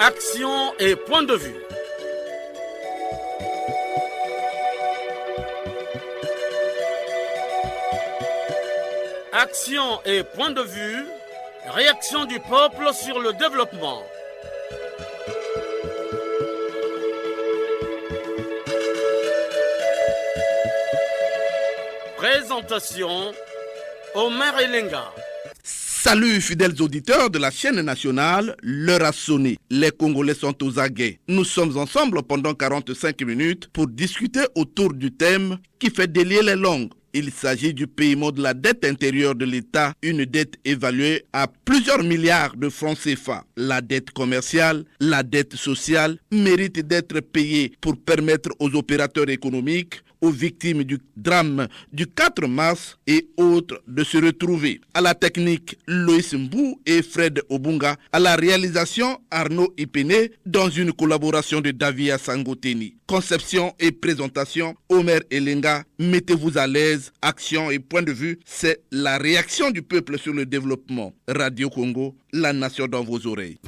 Action et point de vue. Action et point de vue. Réaction du peuple sur le développement. Présentation, Omer Elenga. Salut fidèles auditeurs de la chaîne nationale, l'heure a sonné, les Congolais sont aux aguets. Nous sommes ensemble pendant 45 minutes pour discuter autour du thème qui fait délier les langues. Il s'agit du paiement de la dette intérieure de l'État, une dette évaluée à plusieurs milliards de francs CFA. La dette commerciale, la dette sociale mérite d'être payée pour permettre aux opérateurs économiques, aux victimes du drame du 4 mars et autres de se retrouver. À la technique, Loïs Mbou et Fred Obunga. À la réalisation, Arnaud Ipene, dans une collaboration de Davia Sangoteni. Conception et présentation, Omer Elenga. Mettez-vous à l'aise. Action et point de vue, c'est la réaction du peuple sur le développement. Radio Congo, la nation dans vos oreilles.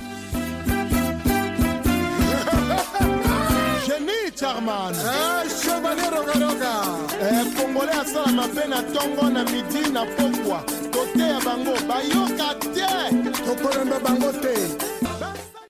Charman, chevalier Rogaroga, Congolais asala mapena tongo na midi na pokwa, côté ya bango, bayoka tie, tokolemba bango te.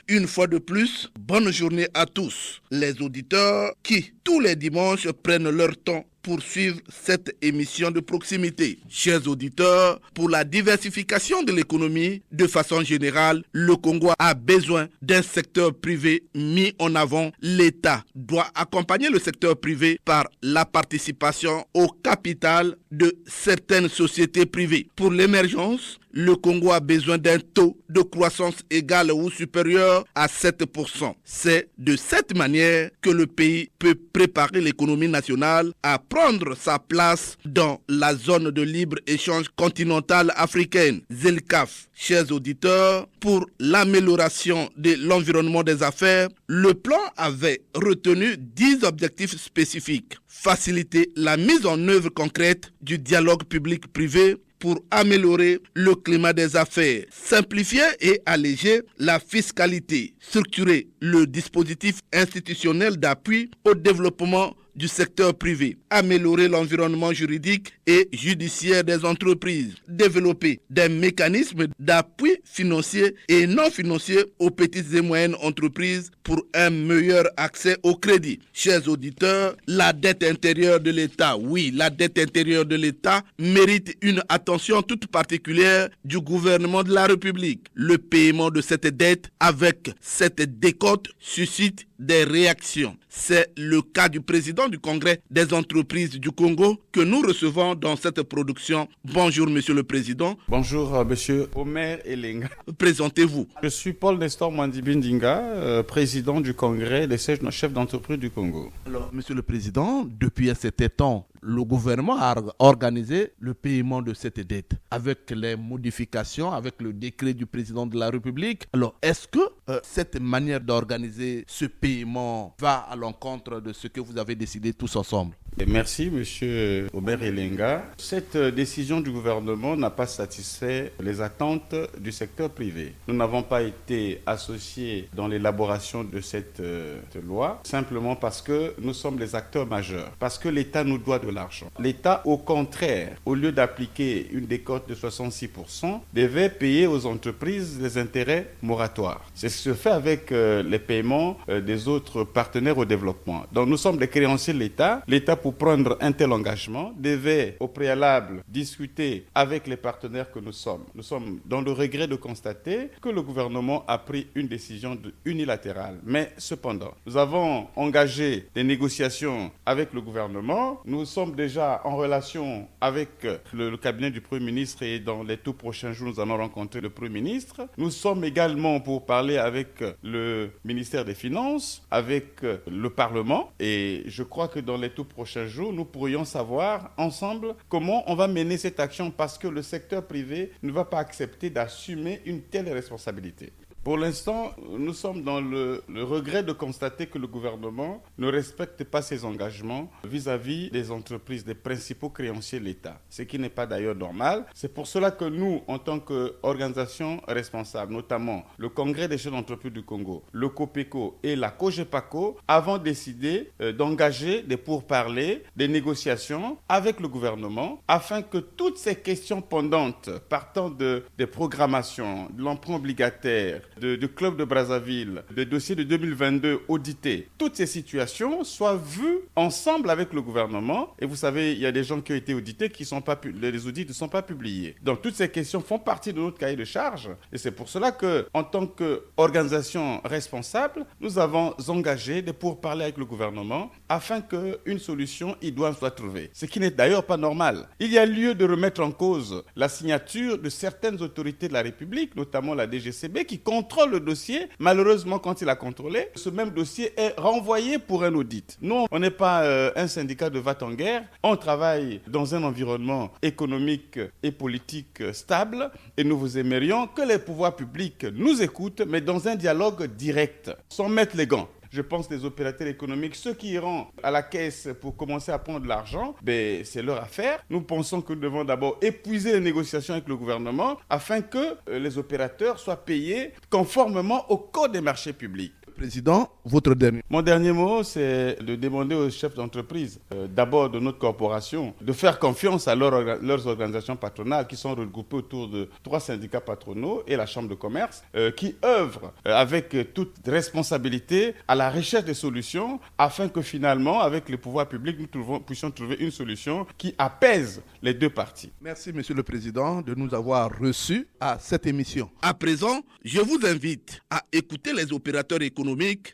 Une fois de plus, bonne journée à tous, les auditeurs qui, tous les dimanches, prennent leur temps pour suivre cette émission de proximité. Chers auditeurs, pour la diversification de l'économie, de façon générale, le Congo a besoin d'un secteur privé mis en avant. L'État doit accompagner le secteur privé par la participation au capital de certaines sociétés privées. Pour l'émergence, le Congo a besoin d'un taux de croissance égal ou supérieur à 7%. C'est de cette manière que le pays peut préparer l'économie nationale à prendre sa place dans la zone de libre-échange continentale africaine, ZELCAF. Chers auditeurs, pour l'amélioration de l'environnement des affaires, le plan avait retenu 10 objectifs spécifiques. Faciliter la mise en œuvre concrète du dialogue public-privé pour améliorer le climat des affaires, simplifier et alléger la fiscalité, structurer le dispositif institutionnel d'appui au développement du secteur privé, améliorer l'environnement juridique et judiciaire des entreprises, développer des mécanismes d'appui financier et non financier aux petites et moyennes entreprises pour un meilleur accès au crédit. Chers auditeurs, la dette intérieure de l'État, oui, la dette intérieure de l'État mérite une attention toute particulière du gouvernement de la République. Le paiement de cette dette avec cette décote suscite des réactions. C'est le cas du président du Congrès des entreprises du Congo que nous recevons dans cette production. Bonjour, monsieur le président. Bonjour, monsieur Omer Elenga. Présentez-vous. Je suis Paul Nestor Mwandibindinga, président du Congrès des chefs d'entreprise du Congo. Alors, monsieur le président, depuis un certain temps, le gouvernement a organisé le paiement de cette dette avec les modifications, avec le décret du président de la République. Alors, est-ce que cette manière d'organiser ce paiement va à l'encontre de ce que vous avez décidé tous ensemble? Merci, monsieur Omer Elenga. Cette décision du gouvernement n'a pas satisfait les attentes du secteur privé. Nous n'avons pas été associés dans l'élaboration de cette loi, simplement parce que nous sommes les acteurs majeurs, parce que l'État nous doit de l'argent. L'État, au contraire, au lieu d'appliquer une décote de 66%, devait payer aux entreprises les intérêts moratoires. C'est ce qui se fait avec les paiements des autres partenaires au développement. Donc nous sommes les créanciers de l'État. L'État, pour prendre un tel engagement, devait au préalable discuter avec les partenaires que nous sommes. Nous sommes dans le regret de constater que le gouvernement a pris une décision unilatérale. Mais cependant, nous avons engagé des négociations avec le gouvernement. Nous sommes déjà en relation avec le cabinet du Premier ministre et dans les tout prochains jours, nous allons rencontrer le Premier ministre. Nous sommes également pour parler avec le ministère des Finances, avec le Parlement. Et je crois que dans les tout prochains jours, nous pourrions savoir ensemble comment on va mener cette action parce que le secteur privé ne va pas accepter d'assumer une telle responsabilité. Pour l'instant, nous sommes dans le regret de constater que le gouvernement ne respecte pas ses engagements vis-à-vis des entreprises, des principaux créanciers de l'État, ce qui n'est pas d'ailleurs normal. C'est pour cela que nous, en tant qu'organisation responsable, notamment le Congrès des chefs d'entreprise du Congo, le COPECO et la COGEPACO, avons décidé d'engager des pourparlers, des négociations avec le gouvernement afin que toutes ces questions pendantes partant des programmations, de l'emprunt obligataire, du club de Brazzaville, des dossiers de 2022 audités, toutes ces situations soient vues ensemble avec le gouvernement. Et vous savez, il y a des gens qui ont été audités, les audits ne sont pas publiés. Donc toutes ces questions font partie de notre cahier de charges. Et c'est pour cela qu'en tant qu'organisation responsable, nous avons engagé des pourparlers avec le gouvernement afin qu'une solution idoine soit trouvée. Ce qui n'est d'ailleurs pas normal. Il y a lieu de remettre en cause la signature de certaines autorités de la République, notamment la DGCB, qui contrôle le dossier. Malheureusement, quand il a contrôlé, ce même dossier est renvoyé pour un audit. Nous, on n'est pas un syndicat de va-t-en-guerre. On travaille dans un environnement économique et politique stable et nous vous aimerions que les pouvoirs publics nous écoutent, mais dans un dialogue direct, sans mettre les gants. Je pense que les opérateurs économiques, ceux qui iront à la caisse pour commencer à prendre de l'argent, c'est leur affaire. Nous pensons que nous devons d'abord épuiser les négociations avec le gouvernement afin que les opérateurs soient payés conformément au code des marchés publics. Président, votre dernier. Mon dernier mot, c'est de demander aux chefs d'entreprise, d'abord de notre corporation, de faire confiance à leurs organisations patronales qui sont regroupées autour de 3 syndicats patronaux et la Chambre de commerce, qui œuvrent avec toute responsabilité à la recherche des solutions afin que finalement, avec les pouvoirs publics, nous puissions trouver une solution qui apaise les deux parties. Merci, Monsieur le Président, de nous avoir reçus à cette émission. À présent, je vous invite à écouter les opérateurs économiques.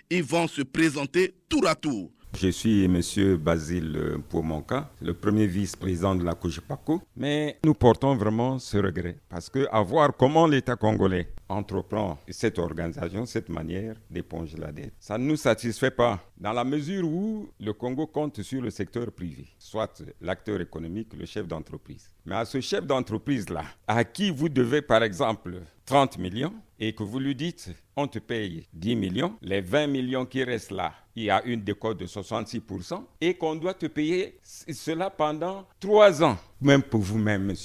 Ils vont se présenter tour à tour. Je suis M. Basile Poumonka, le premier vice-président de la COGEPACO. Mais nous portons vraiment ce regret parce que à voir comment l'État congolais entreprend cette organisation, cette manière d'éponger la dette, ça ne nous satisfait pas dans la mesure où le Congo compte sur le secteur privé, soit l'acteur économique, le chef d'entreprise. Mais à ce chef d'entreprise-là, à qui vous devez par exemple 30 millions et que vous lui dites on te paye 10 millions, les 20 millions qui restent là, il y a une décote de 66% et qu'on doit te payer cela pendant 3 ans. Même pour vous-même, M.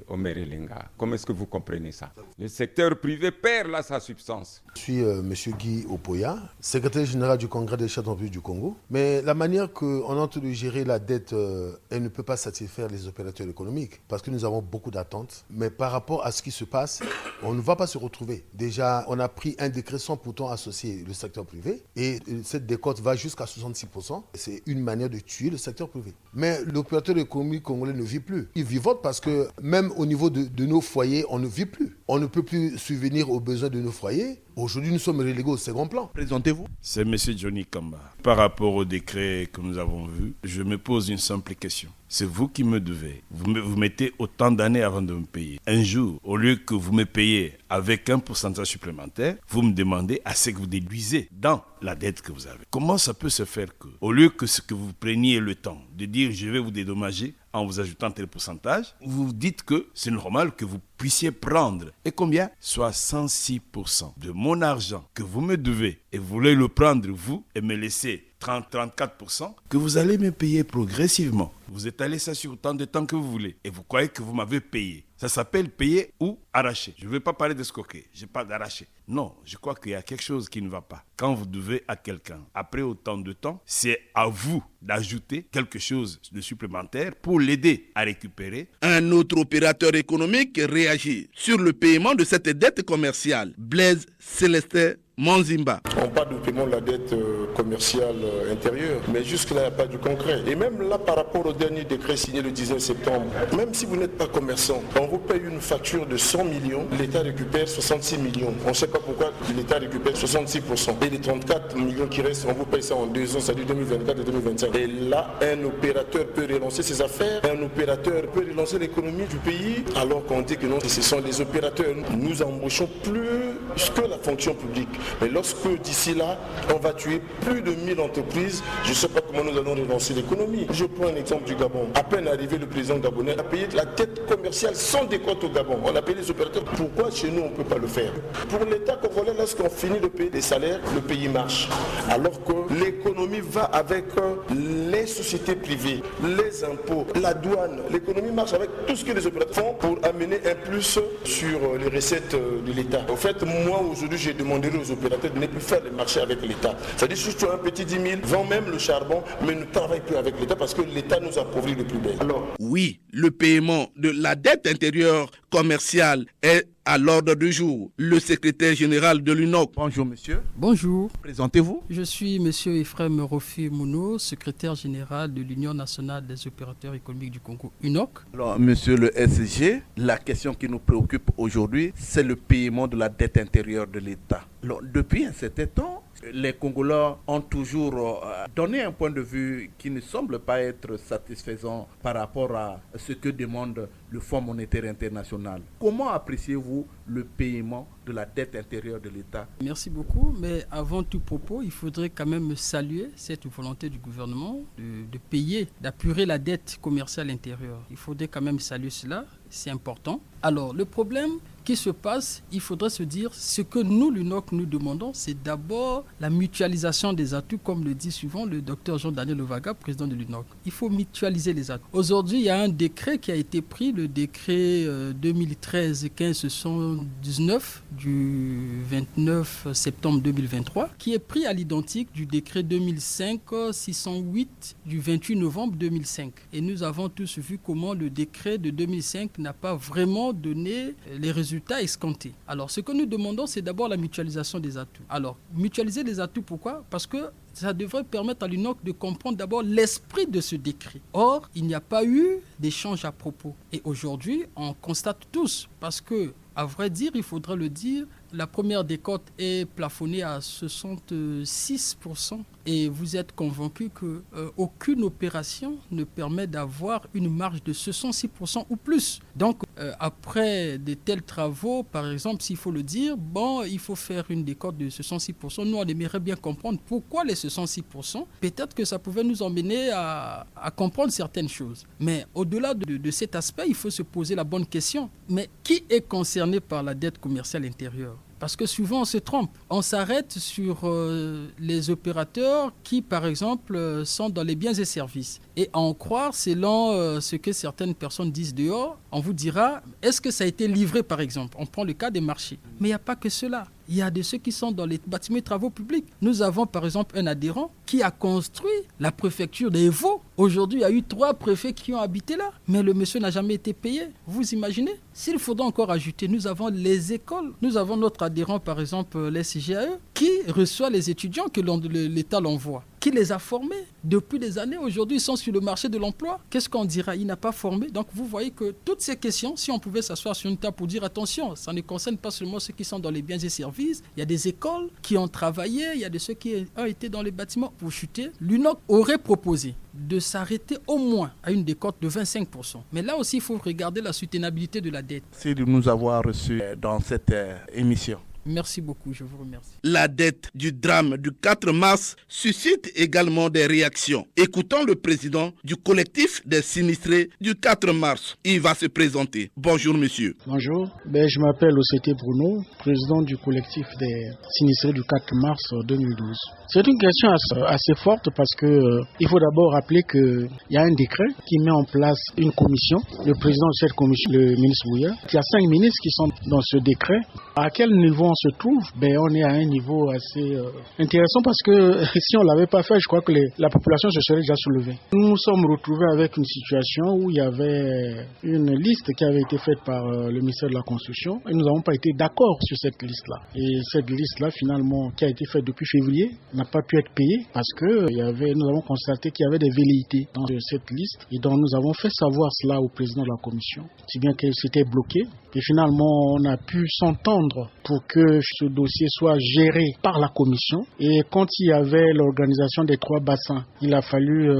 Omer Elenga, comment est-ce que vous comprenez ça? Le secteur privé perd là sa substance. Je suis M. Guy Opoya, secrétaire général du Congrès des chefs d'entreprise du Congo. Mais la manière qu'on est en train de gérer la dette, elle ne peut pas satisfaire les opérateurs économiques parce que nous avons beaucoup d'attentes. Mais par rapport à ce qui se passe, on ne va pas se retrouver. Déjà, on a pris un décret sans pourtant associer le secteur privé et cette décote va jusqu'à 66%. C'est une manière de tuer le secteur privé. Mais l'opérateur économique congolais ne vit plus. Il vivote parce que même au niveau de nos foyers, on ne vit plus. On ne peut plus subvenir aux besoins de nos foyers. Aujourd'hui, nous sommes relégués au second plan. Présentez-vous. C'est M. Johnny Kamba. Par rapport au décret que nous avons vu, je me pose une simple question. C'est vous qui me devez. Vous mettez autant d'années avant de me payer. Un jour, au lieu que vous me payez avec un pourcentage supplémentaire, vous me demandez à ce que vous déduisez dans la dette que vous avez. Comment ça peut se faire que, au lieu que ce que vous preniez le temps de dire je vais vous dédommager en vous ajoutant tel pourcentage, vous dites que c'est normal que vous puissiez prendre. Et combien? 66% de mon argent que vous me devez et vous voulez le prendre vous et me laisser 30-34% que vous allez me payer progressivement. Vous étalez ça sur autant de temps que vous voulez et vous croyez que vous m'avez payé. Ça s'appelle payer ou arracher. Je ne veux pas parler d'escroquer, je parle d'arracher. Non, je crois qu'il y a quelque chose qui ne va pas. Quand vous devez à quelqu'un, après autant de temps, c'est à vous d'ajouter quelque chose de supplémentaire pour l'aider à récupérer. Un autre opérateur économique réagit sur le paiement de cette dette commerciale. Blaise Célestin Monzimba. On parle du paiement de la dette commerciale intérieure, mais jusque-là, il n'y a pas du concret. Et même là, par rapport au dernier décret signé le 19 septembre, même si vous n'êtes pas commerçant, on vous paye une facture de 100 millions, l'État récupère 66 millions. On ne sait pas pourquoi l'État récupère 66%. Et les 34 millions qui restent, on vous paye ça en 2 ans, c'est-à-dire 2024 et 2025. Et là, un opérateur peut relancer ses affaires, un opérateur peut relancer l'économie du pays, alors qu'on dit que non, ce sont les opérateurs. Nous embauchons plus que la fonction publique. Mais lorsque d'ici là, on va tuer plus de 1000 entreprises, je ne sais pas comment nous allons relancer l'économie. Je prends un exemple du Gabon. À peine arrivé, le président gabonais a payé la dette commerciale sans décote au Gabon. On a payé les opérateurs. Pourquoi chez nous on ne peut pas le faire? Pour l'État congolais, lorsqu'on finit de payer des salaires, le pays marche. Alors que l'économie va avec les sociétés privées, les impôts, la douane. L'économie marche avec tout ce que les opérateurs font pour amener un plus sur les recettes de l'État. En fait, moi aujourd'hui, j'ai demandé aux opérateurs de ne plus faire les marchés avec l'État. C'est-à-dire, si tu as un petit 10 000, vends même le charbon, mais ne travaille plus avec l'État parce que l'État nous appauvrit le plus belle. Alors, oui, le paiement de la dette intérieure commerciale est à l'ordre du jour. Le secrétaire général de l'UNOC. Bonjour monsieur. Bonjour. Présentez-vous. Je suis monsieur Ephraim Rofi Mouno, secrétaire général de l'Union nationale des opérateurs économiques du Congo, UNOC. Alors monsieur le SG, la question qui nous préoccupe aujourd'hui, c'est le paiement de la dette intérieure de l'État. Alors, depuis un certain temps, les Congolais ont toujours donné un point de vue qui ne semble pas être satisfaisant par rapport à ce que demande le Fonds monétaire international. Comment appréciez-vous le paiement de la dette intérieure de l'État? Merci beaucoup, mais avant tout propos, il faudrait quand même saluer cette volonté du gouvernement de payer, d'apurer la dette commerciale intérieure. Il faudrait quand même saluer cela, c'est important. Alors, le problème qui se passe, il faudrait se dire, ce que nous, l'UNOC, nous demandons, c'est d'abord la mutualisation des atouts, comme le dit souvent le docteur Jean-Daniel Ovaga, président de l'UNOC. Il faut mutualiser les atouts. Aujourd'hui, il y a un décret qui a été pris, le décret 2013-1579 du 29 septembre 2023, qui est pris à l'identique du décret 2005-608 du 28 novembre 2005. Et nous avons tous vu comment le décret de 2005 n'a pas vraiment donné les résultats escomptés. Alors, ce que nous demandons, c'est d'abord la mutualisation des atouts. Alors, mutualiser les atouts, pourquoi? Parce que ça devrait permettre à l'UNOC de comprendre d'abord l'esprit de ce décret. Or, il n'y a pas eu d'échange à propos. Et aujourd'hui, on constate tous, parce que, à vrai dire, il faudrait le dire, la première décote est plafonnée à 66%. Et vous êtes convaincu qu'aucune opération ne permet d'avoir une marge de 66% ou plus. Donc, après de tels travaux, par exemple, s'il faut le dire, il faut faire une décote de 66%. Nous, on aimerait bien comprendre pourquoi les 66%. Peut-être que ça pouvait nous emmener à comprendre certaines choses. Mais au-delà de cet aspect, il faut se poser la bonne question. Mais qui est concerné par la dette commerciale intérieure? Parce que souvent, on se trompe. On s'arrête sur les opérateurs qui, par exemple, sont dans les biens et services. Et à en croire, selon ce que certaines personnes disent dehors, on vous dira, est-ce que ça a été livré, par exemple? On prend le cas des marchés. Mais il n'y a pas que cela. Il y a de ceux qui sont dans les bâtiments et travaux publics. Nous avons, par exemple, un adhérent qui a construit la préfecture des Vaud. Aujourd'hui, il y a eu 3 préfets qui ont habité là. Mais le monsieur n'a jamais été payé. Vous imaginez? S'il faudra encore ajouter, nous avons les écoles. Nous avons notre adhérent, par exemple, les CGAE, qui reçoit les étudiants que l'État l'envoie, qui les a formés depuis des années. Aujourd'hui, ils sont sur le marché de l'emploi. Qu'est-ce qu'on dira? Il n'a pas formé. Donc, vous voyez que toutes ces questions, si on pouvait s'asseoir sur une table pour dire attention, ça ne concerne pas seulement ceux qui sont dans les biens et services. Il y a des écoles qui ont travaillé, il y a de ceux qui ont été dans les bâtiments pour chuter. L'UNOC aurait proposé de s'arrêter au moins à une décote de 25%. Mais là aussi, il faut regarder la soutenabilité de la dette. Merci de nous avoir reçus dans cette émission. Merci beaucoup, je vous remercie. La dette du drame du 4 mars suscite également des réactions. Écoutons le président du collectif des sinistrés du 4 mars. Il va se présenter. Bonjour monsieur. Bonjour, je m'appelle Océté Bruno, président du collectif des sinistrés du 4 mars 2012. C'est une question assez forte parce que il faut d'abord rappeler qu'il y a un décret qui met en place une commission. Le président de cette commission, le ministre Bouya, il y a 5 ministres qui sont dans ce décret. À quel niveau on se trouve? On est à un niveau assez intéressant parce que si on ne l'avait pas fait, je crois que la population se serait déjà soulevée. Nous nous sommes retrouvés avec une situation où il y avait une liste qui avait été faite par le ministère de la Construction et nous n'avons pas été d'accord sur cette liste-là. Et cette liste-là, finalement, qui a été faite depuis février, n'a pas pu être payée parce que nous avons constaté qu'il y avait des velléités dans cette liste et donc nous avons fait savoir cela au président de la commission, si bien que c'était bloqué Et finalement, on a pu s'entendre pour que ce dossier soit géré par la commission. Et quand il y avait l'organisation des 3 bassins, il a fallu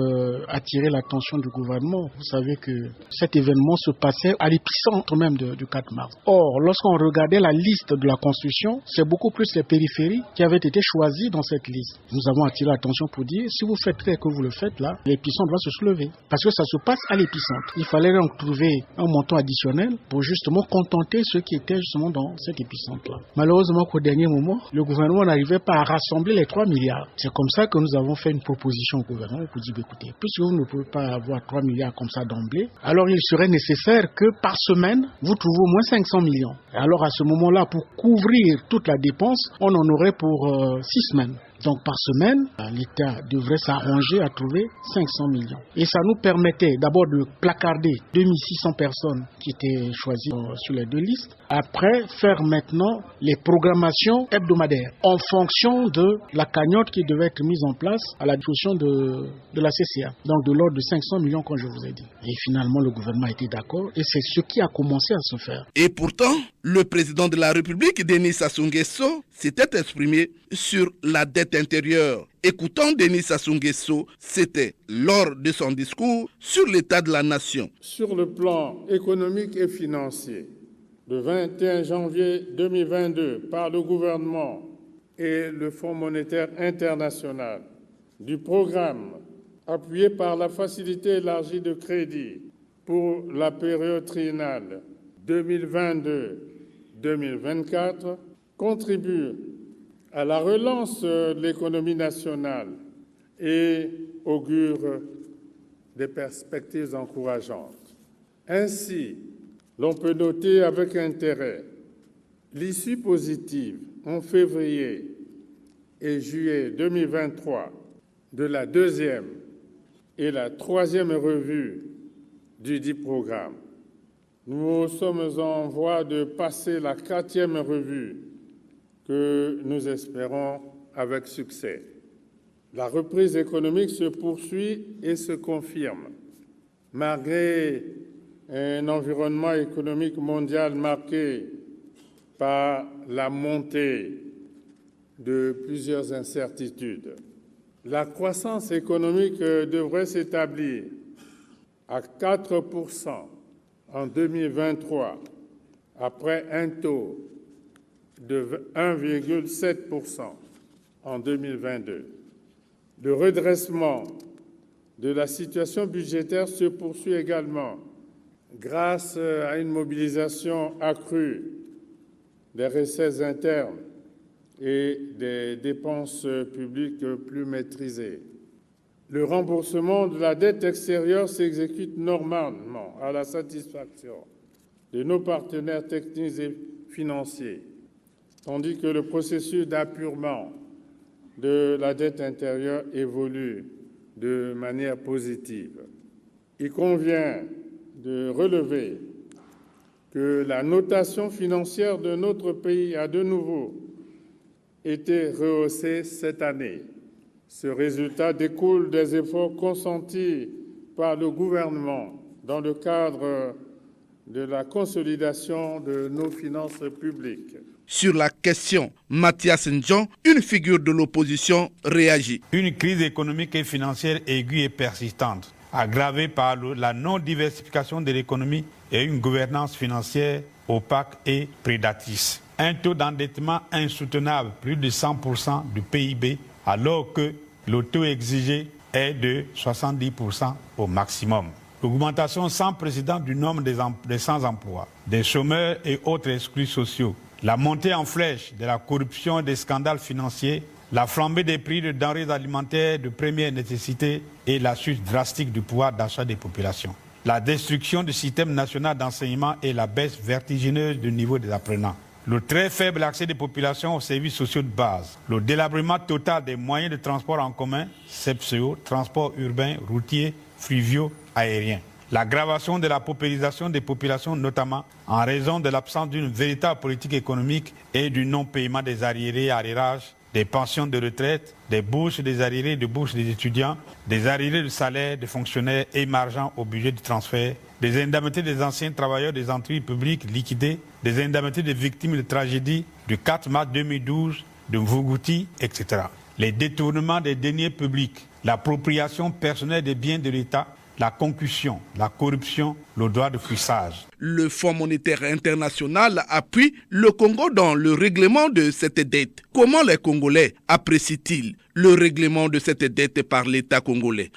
attirer l'attention du gouvernement. Vous savez que cet événement se passait à l'épicentre même du 4 mars. Or, lorsqu'on regardait la liste de la construction, c'est beaucoup plus les périphéries qui avaient été choisies dans cette liste. Nous avons attiré l'attention pour dire, si vous faites tel que vous le faites là, l'épicentre va se soulever. Parce que ça se passe à l'épicentre. Il fallait donc trouver un montant additionnel pour justement contenter ceux qui étaient justement dans cet épicentre-là. Malheureusement qu'au dernier moment, le gouvernement n'arrivait pas à rassembler les 3 milliards. C'est comme ça que nous avons fait une proposition au gouvernement pour dire, écoutez, puisque vous ne pouvez pas avoir 3 milliards comme ça d'emblée, alors il serait nécessaire que par semaine, vous trouviez au moins 500 millions. Et alors à ce moment-là, pour couvrir toute la dépense, on en aurait pour 6 semaines. Donc par semaine, l'État devrait s'arranger à trouver 500 millions. Et ça nous permettait d'abord de placarder 2600 personnes qui étaient choisies sur les 2 listes. Après, faire maintenant les programmations hebdomadaires en fonction de la cagnotte qui devait être mise en place à la disposition de la CCA. Donc de l'ordre de 500 millions, comme je vous ai dit. Et finalement, le gouvernement a été d'accord et c'est ce qui a commencé à se faire. Et pourtant, le président de la République, Denis Sassou Nguesso, s'était exprimé sur la dette intérieure. Écoutons Denis Sassou Nguesso, c'était lors de son discours sur l'état de la nation. Sur le plan économique et financier, le 21 janvier 2022, par le gouvernement et le Fonds monétaire international, du programme appuyé par la facilité élargie de crédit pour la période triennale 2022-2024, contribue à la relance de l'économie nationale et augure des perspectives encourageantes. Ainsi, l'on peut noter avec intérêt l'issue positive en février et juillet 2023 de la 2e et la 3e revue du dit programme. Nous sommes en voie de passer la 4e revue que nous espérons avec succès. La reprise économique se poursuit et se confirme, malgré un environnement économique mondial marqué par la montée de plusieurs incertitudes. La croissance économique devrait s'établir à 4% en 2023, après un taux de 1,7% en 2022. Le redressement de la situation budgétaire se poursuit également grâce à une mobilisation accrue des recettes internes et des dépenses publiques plus maîtrisées. Le remboursement de la dette extérieure s'exécute normalement à la satisfaction de nos partenaires techniques et financiers, tandis que le processus d'appurement de la dette intérieure évolue de manière positive. Il convient de relever que la notation financière de notre pays a de nouveau été rehaussée cette année. Ce résultat découle des efforts consentis par le gouvernement dans le cadre de la consolidation de nos finances publiques. Sur la question, Mathias Ndjon, une figure de l'opposition, réagit. Une crise économique et financière aiguë et persistante, aggravée par la non-diversification de l'économie et une gouvernance financière opaque et prédatrice. Un taux d'endettement insoutenable, plus de 100% du PIB, alors que le taux exigé est de 70% au maximum. L'augmentation sans précédent du nombre des sans-emploi, des chômeurs et autres exclus sociaux, la montée en flèche de la corruption et des scandales financiers, la flambée des prix de denrées alimentaires de première nécessité et la chute drastique du pouvoir d'achat des populations. La destruction du système national d'enseignement et la baisse vertigineuse du niveau des apprenants. Le très faible accès des populations aux services sociaux de base. Le délabrement total des moyens de transport en commun, CEPCO, transport urbain, routier, fluviaux, aérien. L'aggravation de la paupérisation des populations, notamment en raison de l'absence d'une véritable politique économique et du non-paiement des arriérés et arrérages, des pensions de retraite, des bourses des arriérés et des bourses des étudiants, des arriérés de salaire des fonctionnaires émargeant au budget du transfert des indemnités des anciens travailleurs des entreprises publiques liquidées, des indemnités des victimes de tragédies du 4 mars 2012, de Mvugouti, etc. Les détournements des deniers publics, l'appropriation personnelle des biens de l'État, la concussion, la corruption, le droit de fuissage. Le Fonds monétaire international appuie le Congo dans le règlement de cette dette. Comment les Congolais apprécient-ils le règlement de cette dette par l'État congolais?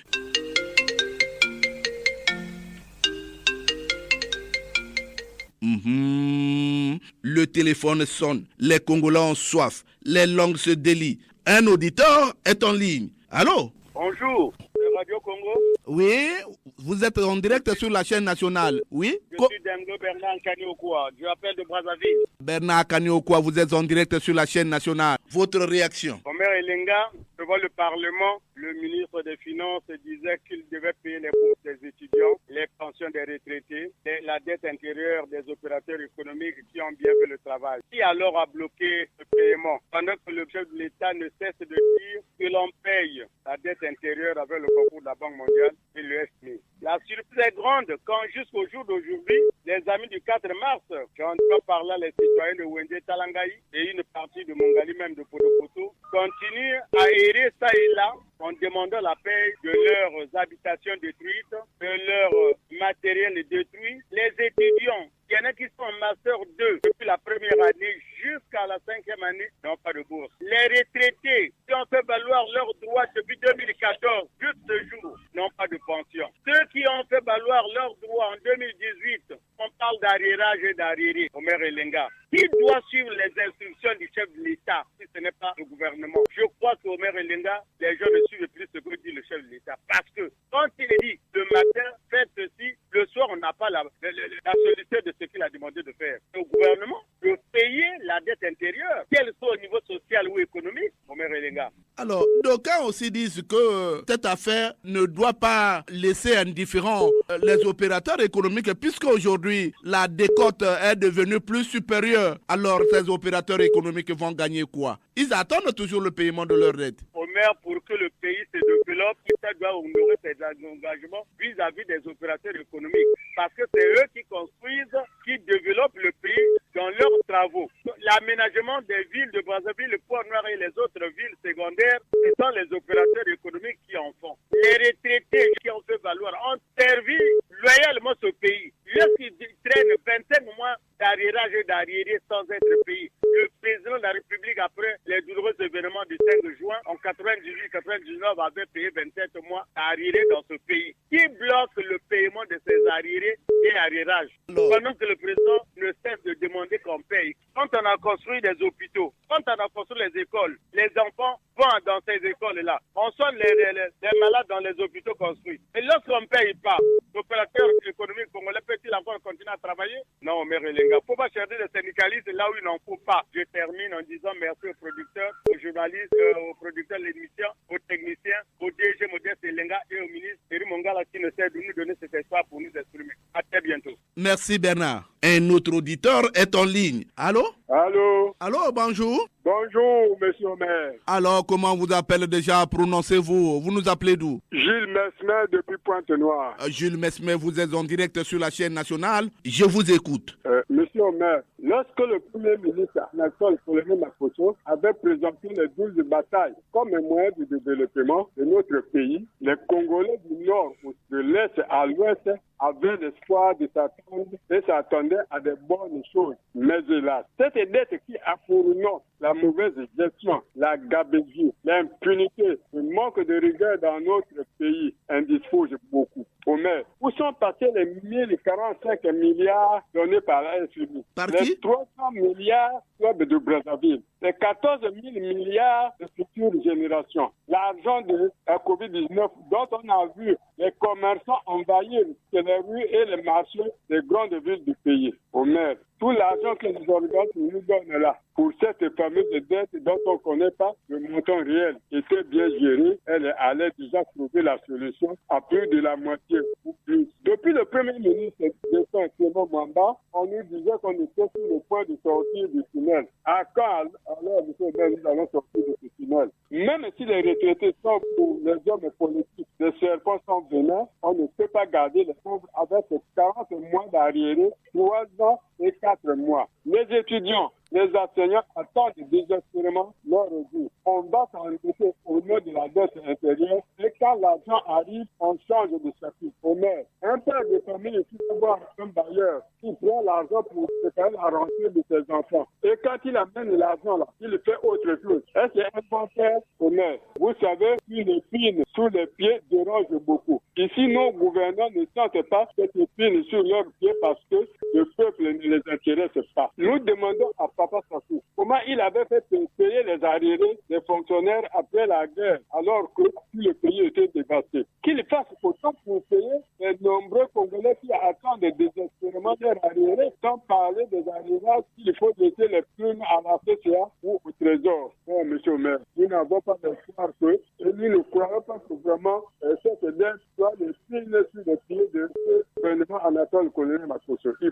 Le téléphone sonne, les Congolais ont soif, les langues se délient. Un auditeur est en ligne. Allô? Bonjour, Radio Congo. Oui, vous êtes en direct sur la chaîne nationale. Oui? Je suis Dengo Bernard Kaniokwa, je appelle de Brazzaville. Bernard Kaniokwa, vous êtes en direct sur la chaîne nationale. Votre réaction? Omer Elenga, devant le Parlement, le ministre des Finances disait qu'il devait payer les bourses des étudiants, les pensions des retraités, la dette intérieure des opérateurs économiques qui ont bien fait le travail. Qui alors a bloqué ce paiement pendant que le chef de l'État ne cesse de dire que l'on paye la dette intérieure avec le concours de la Banque mondiale et le FMI. La surprise est grande quand jusqu'au jour d'aujourd'hui, les amis du 4 mars, j'entends par là les citoyens de Wende Talangaï et une partie de Mongali, même de Podopoto, continuent à errer ça et là en demandant la paix de leurs habitations détruites, de leur matériel détruit. Les étudiants, il y en a qui sont en Master 2 depuis la première année jusqu'à la 5e année, n'ont pas de bourse. Les retraités qui ont fait valoir leurs droits depuis 2014, jusqu'à ce jour, n'ont pas de pension. Ceux qui ont fait valoir leurs droits en 2018, on parle d'arriérage et d'arriéré, Omer Elenga. Qui doit suivre les instructions du chef de l'État si ce n'est pas le gouvernement? Je crois qu'Omer Elenga, les gens ne suivent plus ce que dit le chef de l'État. Parce que quand il dit le matin, faites ceci, le soir, on n'a pas la solution de ce qu'il a demandé de faire. Le gouvernement peut payer la dette intérieure, qu'elle soit au niveau social ou économique, Omer Elenga. Alors, d'aucuns aussi disent que cette affaire ne doit pas laisser indifférents les opérateurs économiques, puisque aujourd'hui la décote est devenue plus supérieure. Alors, ces opérateurs économiques vont gagner quoi? Ils attendent toujours le paiement de leur dette. Omer, pour que le pays se développe, l'État doit honorer ses engagements vis-à-vis des opérateurs économiques. Parce que c'est eux qui construisent, qui développent le pays dans leurs travaux. L'aménagement des villes de Brazzaville, le Port-Noir et les autres villes secondaires, ce sont les opérateurs économiques qui en font. Les retraités qui ont fait valoir ont servi loyalement ce pays. Lorsqu'ils traînent 25 mois d'arriérage et d'arriéré sans être payés, le président de la République, après les douloureux événements du 5 juin, en 98-99, avait payé 27 mois d'arriéré dans ce pays. Qui bloque le paiement de ces arriérés et arriérages? Pendant que le président ne cesse de demander qu'on paye. Quand on a construit des hôpitaux, quand on a construit les écoles, les enfants vont dans ces écoles-là. On soigne les malades dans les hôpitaux construits. Et lorsqu'on ne paye pas, l'opérateur économique congolais peut-il encore continuer à travailler? Non, Omer Elenga. Il ne faut pas chercher des syndicalistes là où il n'en faut pas. Je termine en disant merci aux producteurs, aux journalistes, aux producteurs de l'émission, aux techniciens, au DG Modeste Elenga et au ministre Eri Mongala qui ne sait de nous donner cet espoir pour nous exprimer. À très bientôt. Merci Bernard. Un autre auditeur est en ligne. Allô? Allô? Allô, bonjour. Bonjour, monsieur le maire. Alors, comment vous appelez déjà? Prononcez-vous. Vous nous appelez d'où? Gilles Mesmer depuis Pointe-Noire. Gilles Mesmer, vous êtes en direct sur la chaîne nationale. Je vous écoute. Monsieur le maire, lorsque le premier ministre Anatole Makoto avait présenté les 12 batailles comme un moyen de développement de notre pays, les Congolais du Nord, de l'Est à l'Ouest, avaient l'espoir de s'attendre et s'attendaient à de bonnes choses. Mais hélas, cette dette qui a pour nom la mauvaise gestion, la gabegie, l'impunité, le manque de rigueur dans notre pays indispose beaucoup. Omer, où sont passés les 1045 milliards donnés par la FMI? Par les qui? 300 milliards club de Brazzaville, les 14 000 milliards de futures générations, l'argent de la COVID-19 dont on a vu les commerçants envahir les rues et les marchés des grandes villes du pays. Omer, tout l'argent que les organismes nous donnent là pour cette fameuse dette dont on ne connaît pas le montant réel était bien géré, elle allait déjà trouver la solution à plus de la moitié ou plus. Depuis le premier ministre Destin Clément Mwamba, on nous disait qu'on était sur le point de sortir du tunnel. À quand alors, monsieur le maire, nous allons sortir de ce tunnel? Même si les retraités sont pour les hommes politiques, les serpents sont venants, on ne peut pas garder les pauvres avec 40 mois d'arriérés, 3 ans et 4 mois. Les étudiants, les enseignants attendent désespérément leur retour. On va s'endetter au nom de la dette intérieure et quand l'argent arrive, on change de chapitre. Omer, un père de famille qui peut voir un bailleur qui prend l'argent pour préparer la rentrée de ses enfants. Et quand il amène l'argent là, il fait autre chose. Est-ce que c'est un bon père? Omer, vous savez, une épine sous les pieds dérange beaucoup. Ici, nos gouvernants ne sentent pas cette épine sur leurs pieds parce que le peuple ne les intéresse pas. Nous demandons à Papa Sassou comment il avait fait payer les arriérés des fonctionnaires après la guerre alors que le pays était dévasté. Qu'il fasse autant pour payer les nombreux Congolais qui attendent désespérément leurs arriérés, sans parler des arriérages qu'il faut laisser les plumes à la CCA ou au Trésor. Oh, monsieur le maire, nous n'avons pas d'espoir que, et nous ne croyons pas que vraiment cette dette soit le signe sur les pieds de ce gouvernement Anatole Colonel Makosso. Ils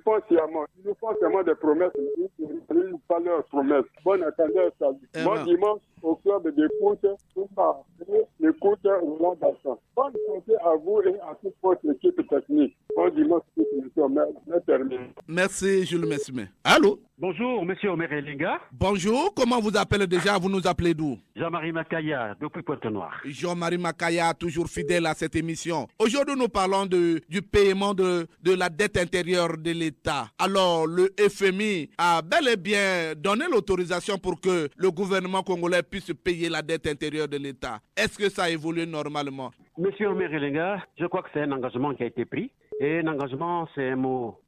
nous font seulement des promesses, ils ne réalisent pas leurs promesses. Bon attendeur, salut. Bon dimanche au club d'écoute, l'écoute Roland Bassan. Bonne santé à vous et à toute votre équipe technique. Bon dimanche, monsieur Omer. Merci, Jules Messime. Allô? Bonjour, monsieur Omer Elenga. Bonjour, comment vous appelez déjà? Vous nous appelez d'où? Jean-Marie Makaya, depuis Pointe-Noire. Jean-Marie Makaya, toujours fidèle à cette émission. Aujourd'hui, nous parlons du paiement de la dette intérieure de l'État. Alors, le FMI a bel et bien donné l'autorisation pour que le gouvernement congolais puisse payer la dette intérieure de l'État. Est-ce que ça a évolué normalement? Monsieur Omer Elenga, je crois que c'est un engagement qui a été pris. Et un engagement, c'est un mot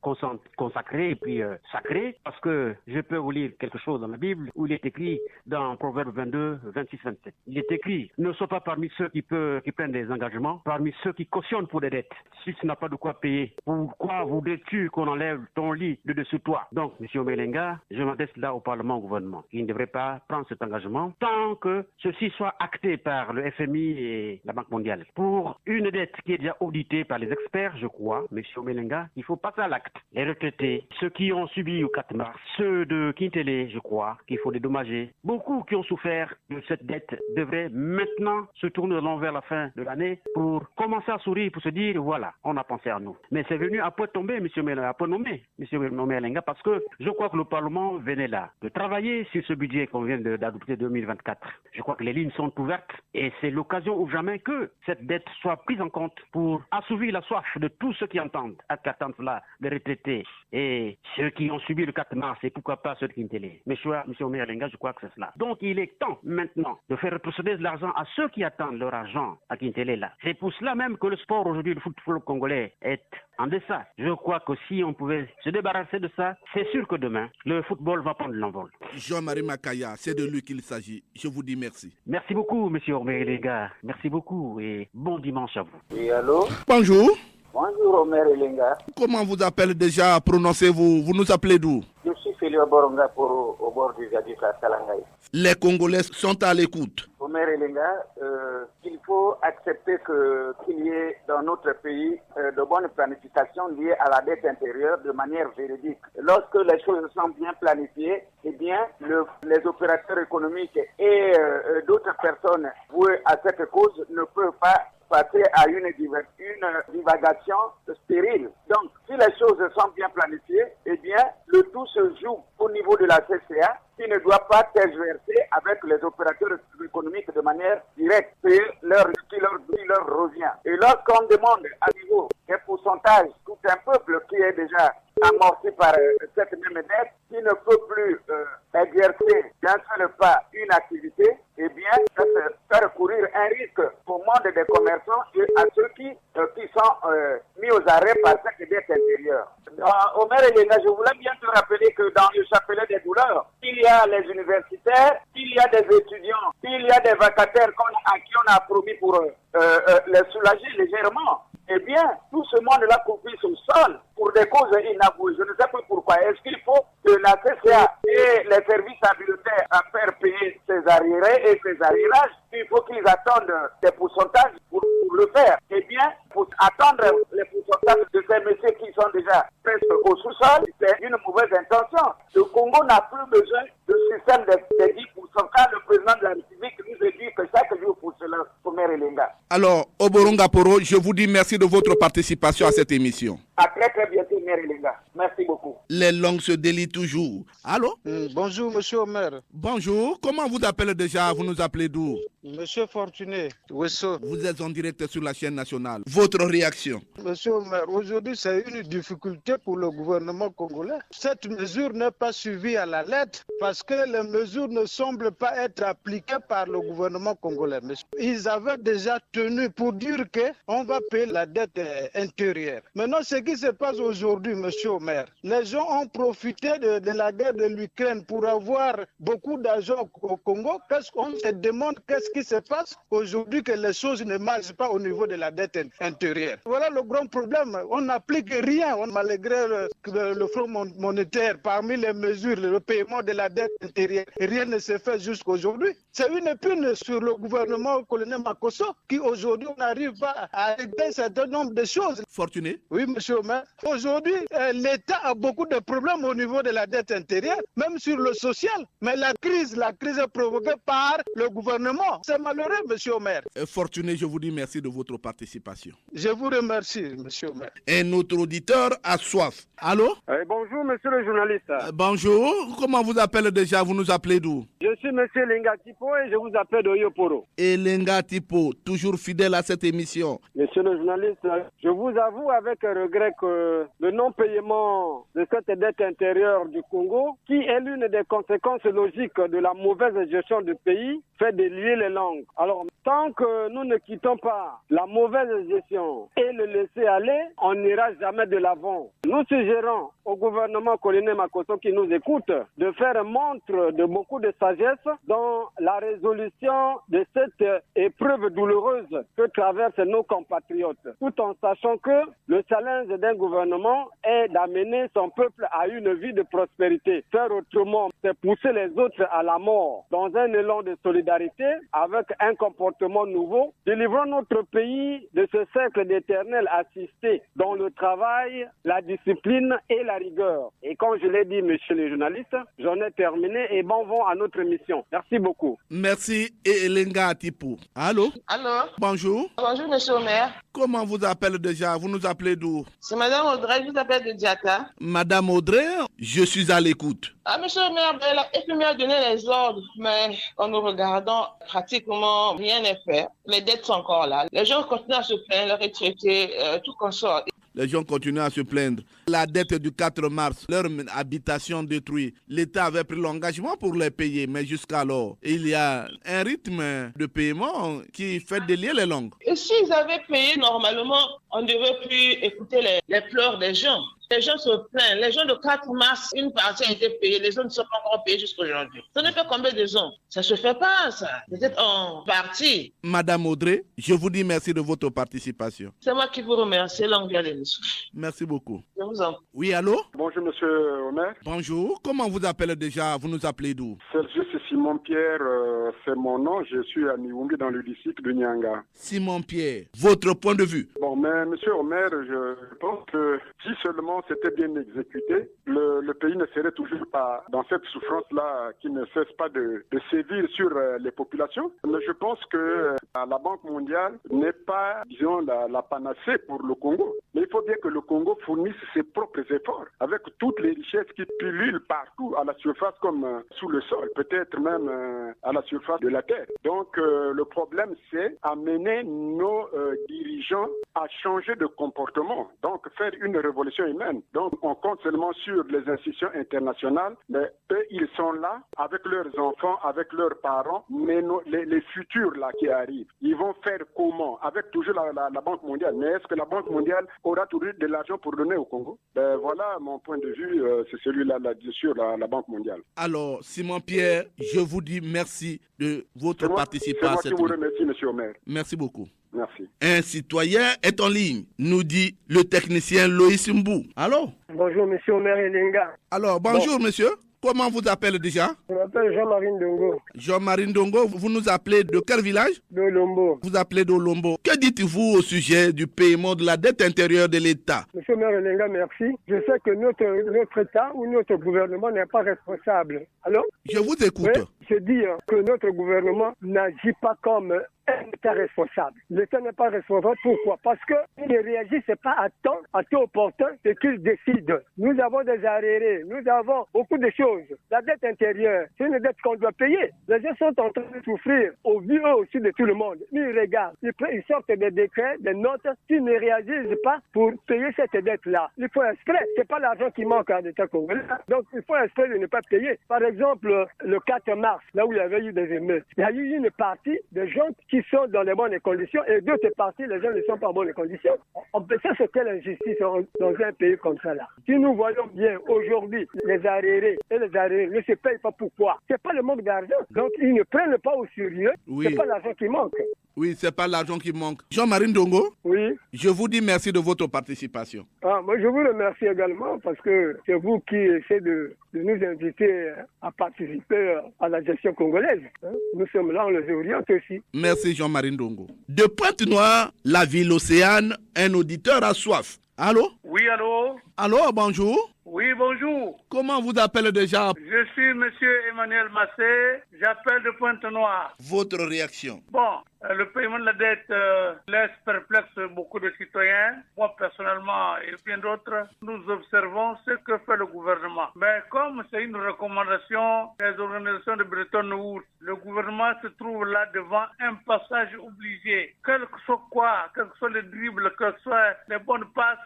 consacré et puis sacré, parce que je peux vous lire quelque chose dans la Bible où il est écrit dans Proverbe 22, 26, 27. Il est écrit, ne sois pas parmi ceux qui prennent des engagements, parmi ceux qui cautionnent pour des dettes. Si tu n'as pas de quoi payer, pourquoi voudrais-tu qu'on enlève ton lit de dessus toi? Donc, monsieur Melenga, je m'adresse là au Parlement, au gouvernement. Il ne devrait pas prendre cet engagement tant que ceci soit acté par le FMI et la Banque mondiale. Pour une dette qui est déjà auditée par les experts, je crois, monsieur Melenga, il faut passer à l'acte. Les retraités, ceux qui ont subi au 4 mars, ceux de Kintélé, je crois, qu'il faut dédommager. Beaucoup qui ont souffert de cette dette devraient maintenant se tourner vers la fin de l'année pour commencer à sourire, pour se dire, voilà, on a pensé à nous. Mais c'est venu à point tombé, monsieur Melenga, à point nommé, monsieur Melenga, parce que je crois que le Parlement venait là de travailler sur ce budget qu'on vient d'adopter 2024. Je crois que les lignes sont ouvertes et c'est l'occasion ou jamais que cette dette soit prise en compte pour assouvir la soif de tous ceux qui attendent cela, les retraités et ceux qui ont subi le 4 mars et pourquoi pas ceux qui télé. Monsieur Omer Elenga, je crois que c'est cela. Donc il est temps maintenant de faire retrocéder de l'argent à ceux qui attendent leur argent à Kintélé là. C'est pour cela même que le sport aujourd'hui, le football congolais est en deçà. Je crois que si on pouvait se débarrasser de ça, c'est sûr que demain, le football va prendre l'envol. Jean-Marie Makaya, c'est de lui qu'il s'agit. Je vous dis merci. Merci beaucoup, monsieur Omer Elenga. Merci beaucoup et bon dimanche à vous. Oui, allô? Bonjour. Bonjour, Omer Elenga. Comment vous appelez déjà? Prononcez-vous. Vous nous appelez d'où? Je suis Félix Boronga au bord du viaduc à Salangaï. Les Congolais sont à l'écoute. Omer Elenga, il faut accepter qu'il y ait dans notre pays de bonnes planifications liées à la dette intérieure de manière véridique. Lorsque les choses sont bien planifiées, eh bien, les opérateurs économiques et d'autres personnes vouées à cette cause ne peuvent pas passer à une divagation stérile. Donc, si les choses sont bien planifiées, eh bien, le tout se joue au niveau de la CCA, qui ne doit pas tergiverser avec les opérateurs économiques de manière directe, et qui leur revient. Et lorsqu'on demande à niveau des pourcentages, tout un peuple qui est déjà amorti par cette même dette, qui ne peut plus exercer d'un seul pas une activité, eh bien, ça fait recourir un risque au monde des commerçants et à ceux qui sont mis aux arrêts par cette dette intérieure. Omer Elenga, je voulais bien te rappeler que dans le chapelet des douleurs, il y a les universitaires, il y a des étudiants, il y a des vacataires à qui on a promis pour les soulager légèrement. Eh bien, tout ce monde-là coupé son sol pour des causes inavouées. Je ne sais pas pourquoi. Est-ce qu'il faut que la CCA et les services habilités à faire payer ces arriérés et ces arriérages? Il faut qu'ils attendent des pourcentages pour le faire. Eh bien, pour attendre les pourcentages de ces messieurs qui sont déjà presque au sous-sol, c'est une mauvaise intention. Le Congo n'a plus besoin de système de 10%. Quand le président de la République nous a dit que Omer Elenga. Alors, Oboronga Poro, je vous dis merci de votre participation à cette émission. À très très bientôt, Omer Elenga. Merci beaucoup. Les langues se délient toujours. Allô? Bonjour, monsieur Omer. Bonjour, comment vous appelez déjà? Vous nous appelez d'où? Monsieur Fortuné, Wesso. Vous êtes en direct sur la chaîne nationale. Votre réaction? Monsieur Omer, aujourd'hui c'est une difficulté pour le gouvernement congolais. Cette mesure n'est pas suivie à la lettre parce que les mesures ne semblent pas être appliquées par le gouvernement congolais. Mais ils avaient déjà tenu pour dire qu'on va payer la dette intérieure. Maintenant, ce qui se passe aujourd'hui, monsieur Omer, les gens ont profité de la guerre de l'Ukraine pour avoir beaucoup d'argent au Congo. On se demande qu'est-ce qui se passe aujourd'hui que les choses ne marchent pas au niveau de la dette intérieure. Voilà le grand problème. On n'applique rien malgré le Fonds monétaire. Parmi les mesures, le paiement de la dette intérieure, rien ne se fait jusqu'aujourd'hui. C'est une épine sur le gouvernement colonel Makosso qui aujourd'hui n'arrive pas à régler un certain nombre de choses. Fortuné? Oui, monsieur Omer. Aujourd'hui, l'État a beaucoup de problèmes au niveau de la dette intérieure, même sur le social. Mais la crise est provoquée par le gouvernement. C'est malheureux, monsieur Omer. Fortuné, je vous dis merci de votre participation. Je vous remercie, monsieur Omer. Et notre auditeur a soif. Allô? Bonjour, monsieur le journaliste. Bonjour, comment vous appelez déjà? Vous nous appelez d'où? Je suis monsieur Elenga Tipo et je vous appelle de Yoporo. Elenga Tipo, toujours fidèle à cette émission. Monsieur le journaliste, je vous avoue avec regret que le non-paiement de cette dette intérieure du Congo, qui est l'une des conséquences logiques de la mauvaise gestion du pays, fait délier les langues. Alors, tant que nous ne quittons pas la mauvaise gestion et le laisser aller, on n'ira jamais de l'avant. Nous suggérons au gouvernement colonel Makosso qui nous écoute de faire montre de beaucoup de sagesse dans la résolution de cette épreuve douloureuse que traversent nos compatriotes, tout en sachant que le challenge d'un gouvernement est d'amener son peuple à une vie de prospérité. Faire autrement, c'est pousser les autres à la mort. Dans un élan de solidarité, avec un comportement nouveau, délivrons notre pays de ce cercle d'éternel assisté dans le travail, la discipline et la rigueur. Et comme je l'ai dit, monsieur les journalistes, j'en ai terminé et bon vent à notre mission. Merci beaucoup. Merci et Elenga Atipo. Allô? Allô? Bonjour. Bonjour, monsieur Omer. Comment vous appelez déjà? Vous nous appelez d'où? C'est madame Audrey, je vous appelle de Diata. Madame Audrey, je suis à l'écoute. Ah, monsieur Omer, la FMI a donné les ordres, mais quand nous regardons, pratiquement rien n'est fait. Les dettes sont encore là. Les gens continuent à se plaindre, les retraités, tout consort. Les gens continuent à se plaindre. La dette du 4 mars, leur habitation détruite. L'État avait pris l'engagement pour les payer, mais jusqu'alors, il y a un rythme de paiement qui fait délier les langues. Et s'ils avaient payé normalement, on ne devait plus écouter les pleurs des gens. Les gens se plaignent. Les gens de 4 mars, une partie a été payée, les autres ne sont pas encore payés jusqu'à aujourd'hui. Ça ne fait combien de ans? Ça ne se fait pas, ça. Vous êtes en partie. Madame Audrey, je vous dis merci de votre participation. C'est moi qui vous remercie, l'anglais de l'émission. Merci beaucoup. Je vous en prie. Oui, allô? Bonjour, monsieur Omer. Bonjour. Comment vous appelez déjà? Vous nous appelez d'où? Sergio Simon Pierre, c'est mon nom. Je suis à Niwumbi dans le district de Nyanga. Simon Pierre, votre point de vue? Bon, mais monsieur Omer, je pense que si seulement c'était bien exécuté, le pays ne serait toujours pas dans cette souffrance-là qui ne cesse pas de sévir sur les populations. Mais je pense que la Banque mondiale n'est pas, disons, la panacée pour le Congo. Mais il faut bien que le Congo fournisse ses propres efforts avec toutes les richesses qui pullulent partout à la surface comme sous le sol, peut-être même à la surface de la terre. Donc le problème, c'est amener nos dirigeants à changer de comportement, donc faire une révolution humaine. Donc on compte seulement sur les institutions internationales, mais eux, ils sont là avec leurs enfants, avec leurs parents, mais les futurs là qui arrivent, ils vont faire comment? Avec toujours la Banque mondiale. Mais est-ce que la Banque mondiale aura toujours de l'argent pour donner au Congo? Voilà mon point de vue, c'est celui-là sur la Banque mondiale. Alors, Simon Pierre, je vous dis merci de votre participation. C'est moi qui vous remercie, monsieur Omer. Merci beaucoup. Merci. Un citoyen est en ligne, nous dit le technicien Loïs Mbou. Allô? Bonjour, monsieur Omer Elenga. Alors, bonjour, monsieur. Comment vous appelez déjà? Je m'appelle Jean-Marie Ndongo. Jean-Marie Ndongo, vous nous appelez de quel village? De Lombo. Vous appelez de Lombo. Que dites-vous au sujet du paiement de la dette intérieure de l'État? Monsieur Omer Elenga, merci. Je sais que notre État ou notre gouvernement n'est pas responsable. Alors? Je vous écoute. Oui, je dis que notre gouvernement n'agit pas comme un État responsable. L'État n'est pas responsable. Pourquoi? Parce qu'il ne réagit pas à temps opportun, et qu'il décide. Nous avons des arriérés, nous avons beaucoup de choses. La dette intérieure, c'est une dette qu'on doit payer. Les gens sont en train de souffrir au vu aussi de tout le monde. Ils regardent, ils sortent des décrets, des notes, qui ne réagissent pas pour payer cette dette-là. Il faut exprès. C'est pas l'argent qui manque à l'État congolais. Donc il faut exprès de ne pas payer. Par exemple, le 4 mars, là où il y avait eu des émeutes, il y a eu une partie de gens qui sont dans les bonnes conditions et d'autres parties, les gens ne sont pas en bonnes conditions. On peut ça, c'est quelle injustice dans un pays comme ça là. Si nous voyons bien aujourd'hui les arriérés et les arriérés ne se payent pas, pourquoi? C'est pas le manque d'argent. Donc ils ne prennent pas au sérieux. Oui. C'est pas l'argent qui manque. Oui, c'est pas l'argent qui manque. Jean-Marie Ndongo. Oui. Je vous dis merci de votre participation. Moi, je vous remercie également parce que c'est vous qui essayez de nous inviter à participer à la gestion congolaise. Nous sommes là, on les oriente aussi. Merci Jean-Marie Ndongo. De Pointe-Noire, la ville océane, un auditeur a soif. Allô? Oui, allô? Allô, bonjour. Oui, bonjour. Comment vous appelez déjà? Je suis monsieur Emmanuel Massé, j'appelle de Pointe-Noire. Votre réaction? Bon, le paiement de la dette laisse perplexe beaucoup de citoyens. Moi, personnellement, et bien d'autres, nous observons ce que fait le gouvernement. Mais comme c'est une recommandation des organisations de Bretton Woods, le gouvernement se trouve là devant un passage obligé. Quel que soit quoi, quels que soient les dribbles, quelles que soient les bonnes passes,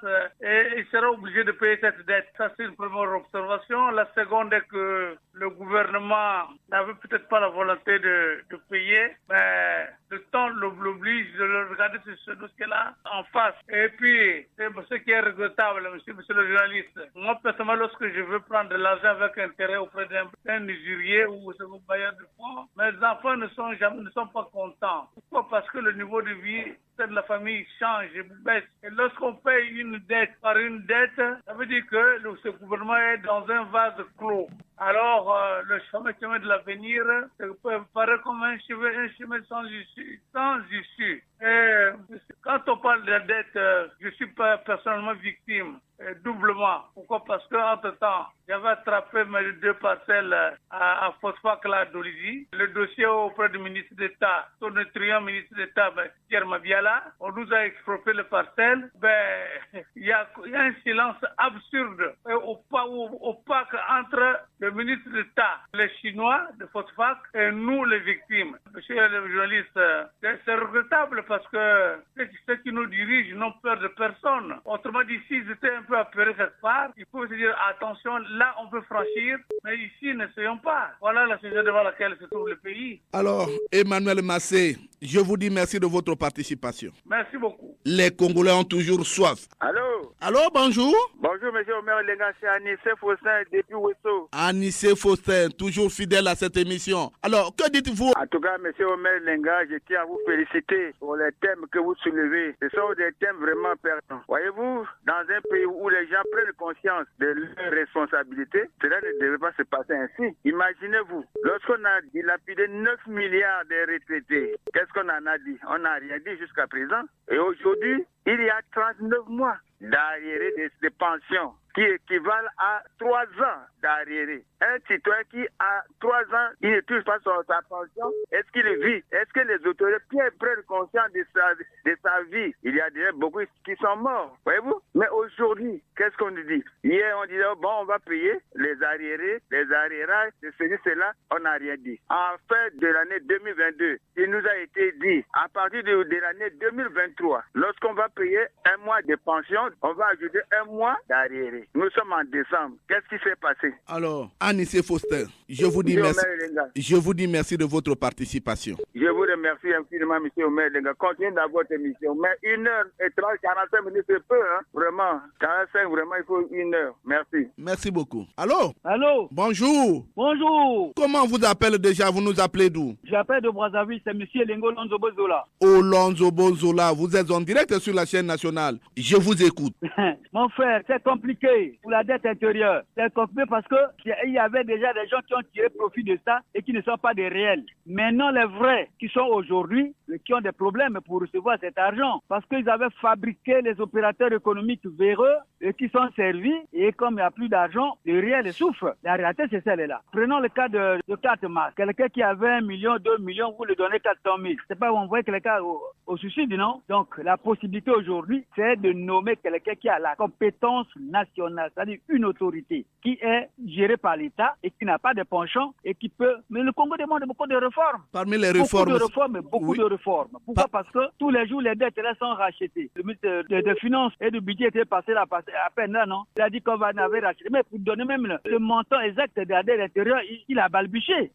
et il sera obligé de payer cette dette. Ça, c'est une première observation. La seconde est que le gouvernement n'avait peut-être pas la volonté de payer, mais le temps l'oblige de le regarder ce dossier-là en face. Et puis, c'est ce qui est regrettable, monsieur le journaliste. Moi, personnellement, lorsque je veux prendre de l'argent avec intérêt auprès d'un usurier ou d'un bailleur de fonds, mes enfants ne sont pas contents. Pourquoi? Parce que le niveau de vie de la famille change et baisse. Et lorsqu'on paye une dette par une dette, ça veut dire que ce gouvernement est dans un vase clos. Alors, le chemin de l'avenir paraît comme un chemin sans issue. Et quand on parle de la dette, je suis pas personnellement victime, doublement. Pourquoi? Parce qu'entre-temps, j'avais attrapé mes 2 parcelles à Phosphate là d'Olivier. Le dossier auprès du ministre d'État, son triant ministre d'État, Pierre Mabiala, on nous a exproprié les parcelles. Il y a un silence absurde et opaque entre le ministre d'État, les Chinois de Phosphate et nous les victimes. Monsieur le journaliste, c'est regrettable parce que ceux qui nous dirigent n'ont peur de personne. Autrement dit, s'ils étaient un peu apeurés quelque part, il faut se dire attention, là on peut franchir, mais ici n'essayons pas. Voilà la situation devant laquelle se trouve le pays. Alors, Emmanuel Massé, je vous dis merci de votre participation. Merci beaucoup. Les Congolais ont toujours soif. Allô? Allô, bonjour. Bonjour, monsieur Omer Lenga, c'est Anissé Faustin depuis Ouesso. Anissé Faustin, toujours fidèle à cette émission. Alors, que dites-vous? En tout cas, monsieur Omer Lenga, je tiens à vous féliciter pour les thèmes que vous soulevez. Ce sont des thèmes vraiment pertinents. Voyez-vous, dans un pays où les gens prennent conscience de leurs responsabilités, cela ne devait pas se passer ainsi. Imaginez-vous, lorsqu'on a dilapidé 9 milliards de retraités, qu'est-ce qu'on en a dit? On n'a rien dit jusqu'à présent. Et aujourd'hui, il y a 39 mois d'arriérés de pension qui équivalent à 3 ans d'arriérés. Un citoyen qui a 3 ans, il ne touche pas sa pension. Est-ce qu'il vit? Est-ce que les autorités prennent conscience de sa vie? Il y a déjà beaucoup qui sont morts, voyez-vous? Mais aujourd'hui, qu'est-ce qu'on nous dit? Hier, on disait, bon, on va payer les arriérés, les arriérages, cela, on n'a rien dit. En fin de l'année 2022, il nous a été dit, à partir de l'année 2023, lorsqu'on va payer un mois de pension, on va ajouter un mois d'arriérés. Nous sommes en décembre. Qu'est-ce qui s'est passé? Alors, Anissé Faustin, je vous dis merci. Je vous dis merci de votre participation. Je vous remercie infiniment, M. Omer Lenga. Continuez dans votre émission. Mais 1h30, 45 minutes, c'est peu, hein? Vraiment. 45, vraiment, il faut 1 heure. Merci. Merci beaucoup. Allô? Allô? Bonjour. Bonjour. Comment vous appelez déjà? Vous nous appelez d'où? J'appelle de Brazzaville, c'est M. Lengo Lonzo Bozola. Oh, Lonzo Bozola, vous êtes en direct sur la chaîne nationale. Je vous écoute. Mon frère, c'est compliqué pour la dette intérieure. C'est compliqué parce qu'il y avait déjà des gens qui ont tiré profit de ça et qui ne sont pas des réels. Maintenant, les vrais qui sont aujourd'hui, qui ont des problèmes pour recevoir cet argent. Parce qu'ils avaient fabriqué les opérateurs économiques véreux et qui sont servis. Et comme il n'y a plus d'argent, le réel souffre. La réalité, c'est celle-là. Prenons le cas de 4 mars. Quelqu'un qui avait 1 million, 2 millions, vous lui donnez 400 000. C'est pas où on voit quelqu'un au suicide, non? Donc, la possibilité aujourd'hui, c'est de nommer quelqu'un qui a la compétence nationale, c'est-à-dire une autorité qui est gérée par l'État et qui n'a pas de penchant et qui peut... Mais le Congo demande beaucoup de réformes. Parmi les réformes... Beaucoup de réformes. Pourquoi? Parce que tous les jours, les dettes là sont rachetées. Le ministre des Finances et du Budget était passé là, à peine là, non? Il a dit qu'on va en avoir racheté. Mais pour donner même le montant exact de la dette intérieure, il a balbutié.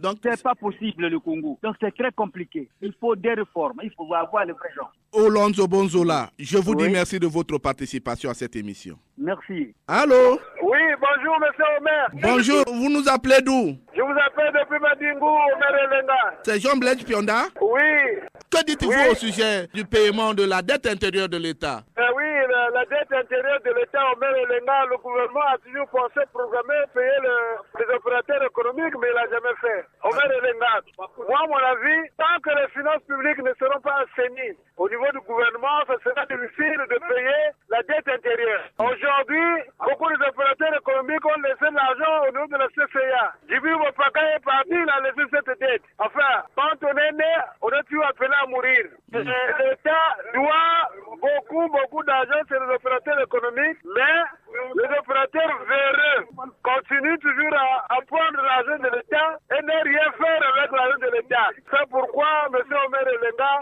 Donc, c'est pas possible, le Congo. Donc, c'est très compliqué. Il faut des réformes. Il faut avoir le vrai genre. Olonzo Bonzola, je vous dis merci de votre participation à cette émission. Merci. Allô? Oui, bonjour, monsieur Omer. Bonjour, vous nous appelez d'où? Je vous appelle depuis Madingu, Omer Elenga. C'est Jean-Blaise Pionda? Oui. Que dites-vous au sujet du paiement de la dette intérieure de l'État? Oui, la dette intérieure de l'État, Omer Elenga, le gouvernement a toujours pensé programmer, payer les opérateurs économiques, mais il n'a jamais fait. Omer Elenga, moi, à mon avis, tant que les finances publiques ne seront pas assainies au niveau du gouvernement, ça sera difficile de payer la dette intérieure. Aujourd'hui, beaucoup d'opérateurs économiques ont laissé l'argent au niveau de la CCA. Djibril Bopaka est parti, il a laissé cette dette. Enfin, quand on est né, on est toujours appelé à mourir. L'État doit beaucoup d'argent sur les opérateurs économiques, mais les opérateurs véreux continuent toujours à prendre l'argent de l'État et ne rien faire avec l'argent de l'État. C'est pourquoi, M. Omer Elenga,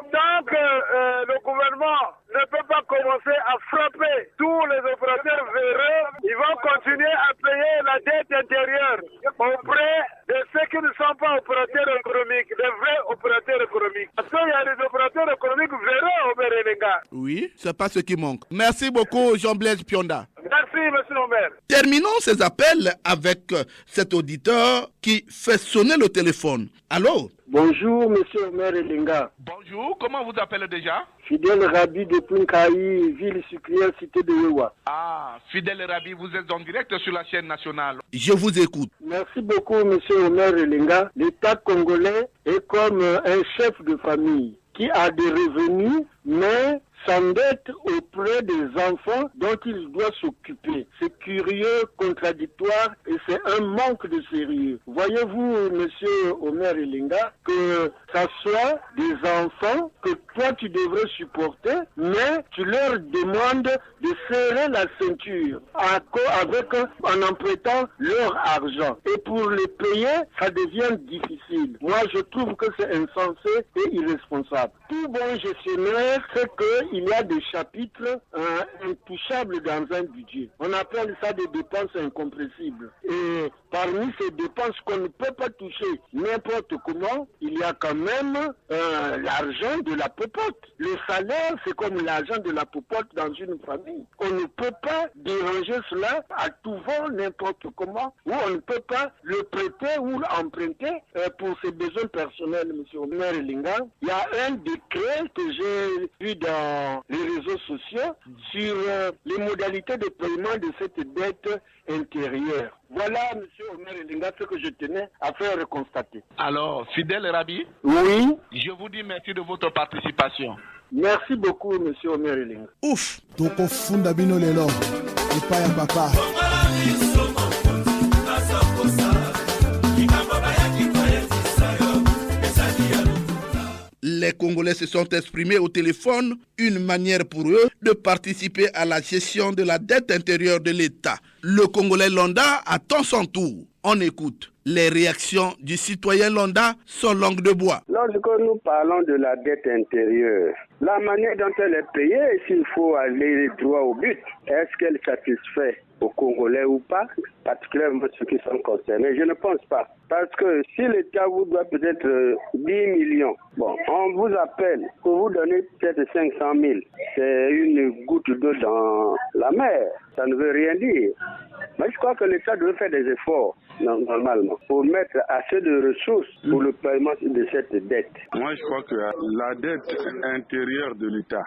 tant que le gouvernement ne peut pas commencer à frapper tous les opérateurs véreux, ils vont continuer à payer la dette intérieure auprès de ceux qui ne sont pas opérateurs économiques, des vrais opérateurs économiques. Parce qu'il y a des opérateurs économiques véreux, Omer Elenga. Oui, c'est pas ce qui manque. Merci beaucoup, Jean-Blaise Pionda. Merci, monsieur Omer. Terminons ces appels avec cet auditeur qui fait sonner le téléphone. Allô? Bonjour, monsieur Omer Elenga. Bonjour, comment vous appelez déjà? Fidèle Rabi de Punkaï, ville sucrière, cité de Wewa. Ah, Fidèle Rabi, vous êtes en direct sur la chaîne nationale. Je vous écoute. Merci beaucoup, monsieur Omer Elenga. L'État congolais est comme un chef de famille qui a des revenus, mais s'endette auprès des enfants dont il doit s'occuper. C'est curieux, contradictoire et c'est un manque de sérieux. Voyez-vous, monsieur Omer Elenga, que ça soit des enfants que toi tu devrais supporter, mais tu leur demandes de serrer la ceinture en empruntant leur argent. Et pour les payer, ça devient difficile. Moi, je trouve que c'est insensé et irresponsable. Tout bon gestionnaire sait qu'il y a des chapitres intouchables dans un budget. On appelle ça des dépenses incompressibles. Et parmi ces dépenses qu'on ne peut pas toucher n'importe comment, il y a quand même l'argent de la popote. Le salaire, c'est comme l'argent de la popote dans une famille. On ne peut pas déranger cela à tout vent, n'importe comment, ou on ne peut pas le prêter ou l'emprunter pour ses besoins personnels, monsieur Omer Elenga. Il y a un décret que j'ai vu dans les réseaux sociaux sur les modalités de paiement de cette dette intérieure. Voilà, monsieur Omer Elenga, ce que je tenais à faire constater. Alors, Fidèle Rabi? Oui? Je vous dis merci de votre participation. Merci beaucoup, monsieur Omer Elenga. Ouf! Toko funda bino lelo, epaya papa. Les Congolais se sont exprimés au téléphone, une manière pour eux de participer à la gestion de la dette intérieure de l'État. Le Congolais lambda attend son tour. On écoute. Les réactions du citoyen lambda sont langue de bois. Lorsque nous parlons de la dette intérieure, la manière dont elle est payée, s'il faut aller droit au but, est-ce qu'elle satisfait aux Congolais ou pas, particulièrement ceux qui sont concernés? Je ne pense pas. Parce que si l'État vous doit peut-être 10 millions, bon, on vous appelle pour vous donner peut-être 500 000. C'est une goutte d'eau dans la mer. Ça ne veut rien dire. Mais je crois que l'État doit faire des efforts, normalement, pour mettre assez de ressources pour le paiement de cette dette. Moi, je crois que la dette intérieure de l'État,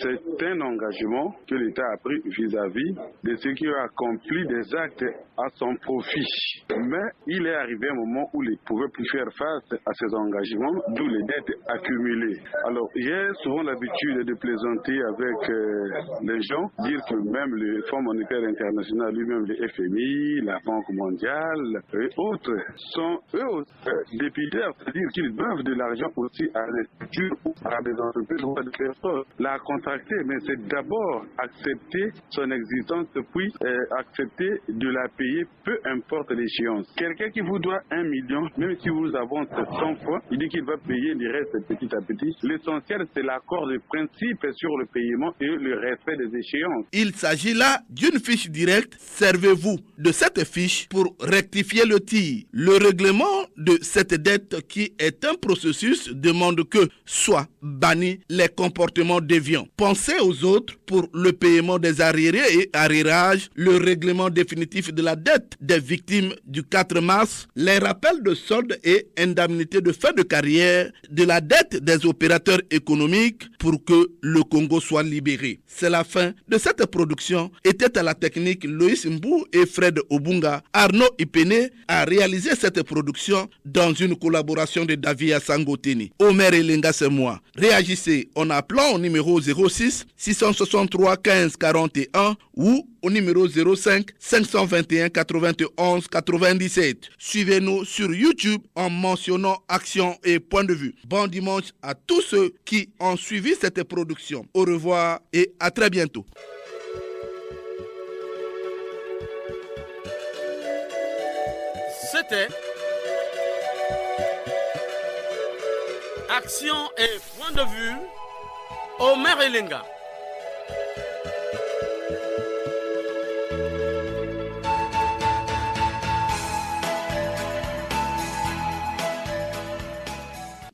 c'est un engagement que l'État a pris vis-à-vis de ceux qui ont accompli des actes à son profit. Mais il est arrivé un moment où il ne pouvait plus faire face à ses engagements, d'où les dettes accumulées. Alors, j'ai souvent l'habitude de plaisanter avec les gens, dire que même le Fonds monétaire international, lui-même le FMI, la Banque mondiale et autres sont eux débiteurs, c'est-à-dire qu'ils doivent de l'argent aussi à des structures ou à des entreprises ou à des personnes. La contracter, mais c'est d'abord accepter son existence puis accepter de la payer, peu importe l'échéance. Quelqu'un qui vous doit 1 million, même si vous avance 100 fois, il dit qu'il va payer le reste petit à petit. L'essentiel, c'est l'accord de principe sur le paiement et le respect des échéances. Il s'agit là d'une fiche directe. Servez-vous de cette fiche pour rectifier le tir. Le règlement de cette dette, qui est un processus, demande que soient bannis les comportements déviants. Pensez aux autres pour le paiement des arriérés et arrérages, le règlement définitif de la dette des victimes du 4 mars, les rappels de solde et indemnités de fin de carrière de la dette des opérateurs économiques pour que le Congo soit libéré. C'est la fin de cette production. Était à la technique Loïs Mbou et Fred Obunga. Arnaud Ipene a réalisé cette production dans une collaboration de David Sangoteni. Omer Elenga, c'est moi. Réagissez en appelant au numéro 06 663 15 41 ou au numéro 05 521 91 97. Suivez-nous sur YouTube en mentionnant Action et Point de Vue. Bon dimanche à tous ceux qui ont suivi cette production. Au revoir et à très bientôt. C'était Action et Point de Vue, Omer Elenga.